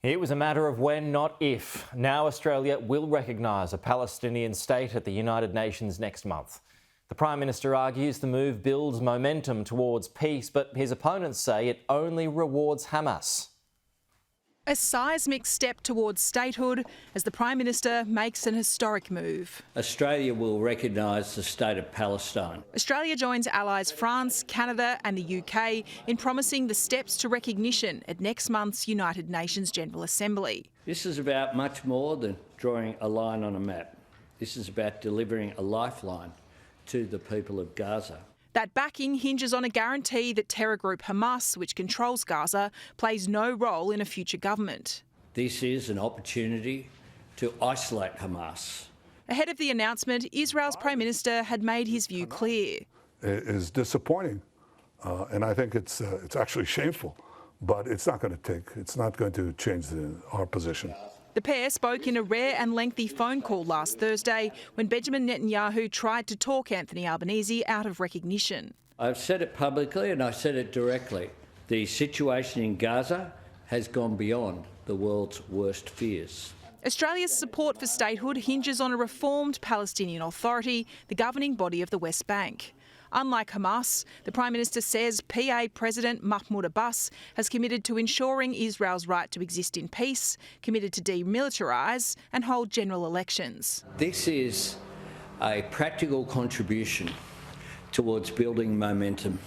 It was a matter of when, not if. Now Australia will recognise a Palestinian state at the United Nations next month. The Prime Minister argues the move builds momentum towards peace, but his opponents say it only rewards Hamas. A seismic step towards statehood as the Prime Minister makes an historic move. Australia will recognise the state of Palestine. Australia joins allies France, Canada and the UK in promising the steps to recognition at next month's United Nations General Assembly. This is about much more than drawing a line on a map. This is about delivering a lifeline to the people of Gaza. That backing hinges on a guarantee that terror group Hamas, which controls Gaza, plays no role in a future government. This is an opportunity to isolate Hamas. Ahead of the announcement, Israel's Prime Minister had made his view clear. It is disappointing, and I think it's actually shameful, but it's not going to change our position. The pair spoke in a rare and lengthy phone call last Thursday when Benjamin Netanyahu tried to talk Anthony Albanese out of recognition. I've said it publicly and I said it directly. The situation in Gaza has gone beyond the world's worst fears. Australia's support for statehood hinges on a reformed Palestinian Authority, the governing body of the West Bank. Unlike Hamas, the Prime Minister says PA President Mahmoud Abbas has committed to ensuring Israel's right to exist in peace, committed to demilitarise and hold general elections. This is a practical contribution towards building momentum.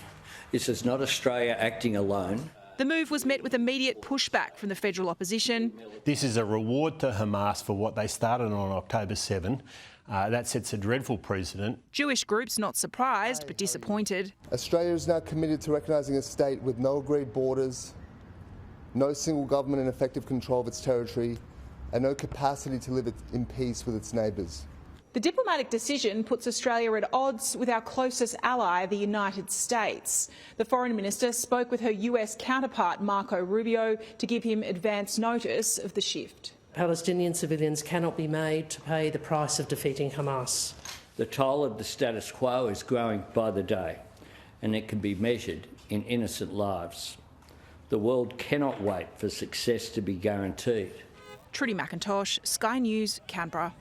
This is not Australia acting alone. The move was met with immediate pushback from the federal opposition. This is a reward to Hamas for what they started on October 7. That sets a dreadful precedent. Jewish groups not surprised but disappointed. Australia is now committed to recognising a state with no agreed borders, no single government and effective control of its territory, and no capacity to live in peace with its neighbours. The diplomatic decision puts Australia at odds with our closest ally, the United States. The Foreign Minister spoke with her US counterpart, Marco Rubio, to give him advance notice of the shift. Palestinian civilians cannot be made to pay the price of defeating Hamas. The toll of the status quo is growing by the day, and it can be measured in innocent lives. The world cannot wait for success to be guaranteed. Trudy McIntosh, Sky News, Canberra.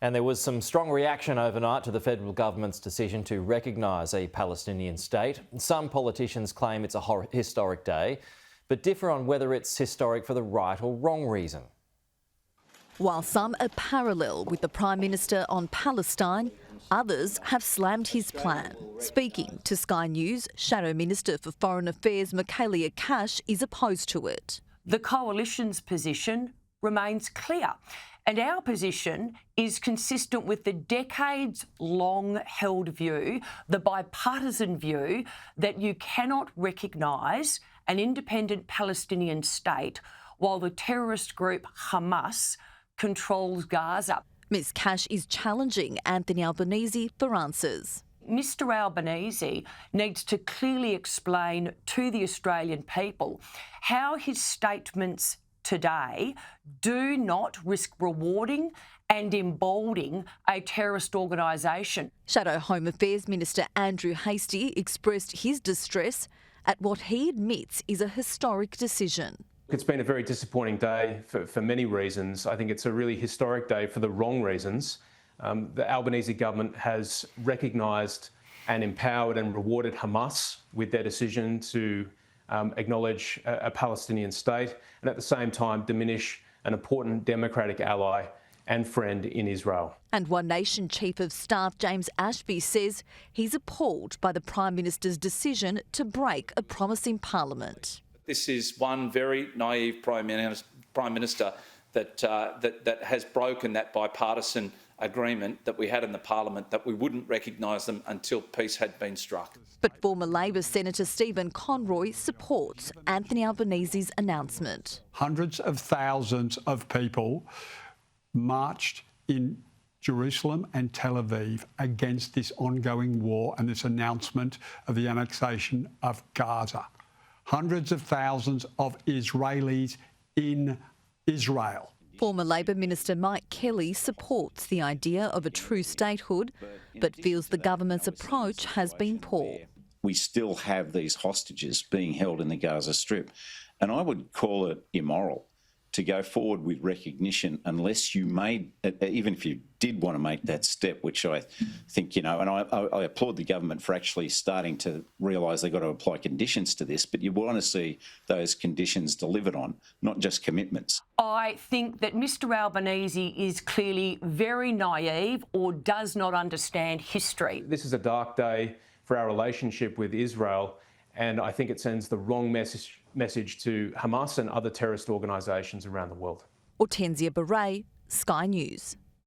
And there was some strong reaction overnight to the federal government's decision to recognise a Palestinian state. Some politicians claim it's a historic day, but differ on whether it's historic for the right or wrong reason. While some are parallel with the Prime Minister on Palestine, others have slammed his plan. Speaking to Sky News, Shadow Minister for Foreign Affairs Michaelia Cash is opposed to it. The Coalition's position remains clear, and our position is consistent with the decades-long held view, the bipartisan view, that you cannot recognise an independent Palestinian state while the terrorist group Hamas controls Gaza. Ms Cash is challenging Anthony Albanese for answers. Mr Albanese needs to clearly explain to the Australian people how his statements today do not risk rewarding and emboldening a terrorist organisation. Shadow Home Affairs Minister Andrew Hastie expressed his distress at what he admits is a historic decision. It's been a very disappointing day for many reasons. I think it's a really historic day for the wrong reasons. The Albanese government has recognised and empowered and rewarded Hamas with their decision to acknowledge a Palestinian state and at the same time diminish an important democratic ally and friend in Israel. And One Nation Chief of Staff James Ashby says he's appalled by the Prime Minister's decision to break a promise in Parliament. This is one very naive Prime Minister that has broken that bipartisan agreement that we had in the Parliament that we wouldn't recognise them until peace had been struck. But former Labor Senator Stephen Conroy supports Anthony Albanese's announcement. Hundreds of thousands of people marched in Jerusalem and Tel Aviv against this ongoing war and this announcement of the annexation of Gaza. Hundreds of thousands of Israelis in Israel. Former Labor Minister Mike Kelly supports the idea of a true statehood, but feels the government's approach has been poor. We still have these hostages being held in the Gaza Strip, and I would call it immoral to go forward with recognition unless you made, even if you did want to make that step, which I think, and I applaud the government for actually starting to realise they've got to apply conditions to this, but you want to see those conditions delivered on, not just commitments. I think that Mr Albanese is clearly very naive or does not understand history. This is a dark day for our relationship with Israel, and I think it sends the wrong message to Hamas and other terrorist organisations around the world. Hortensia Beret, Sky News.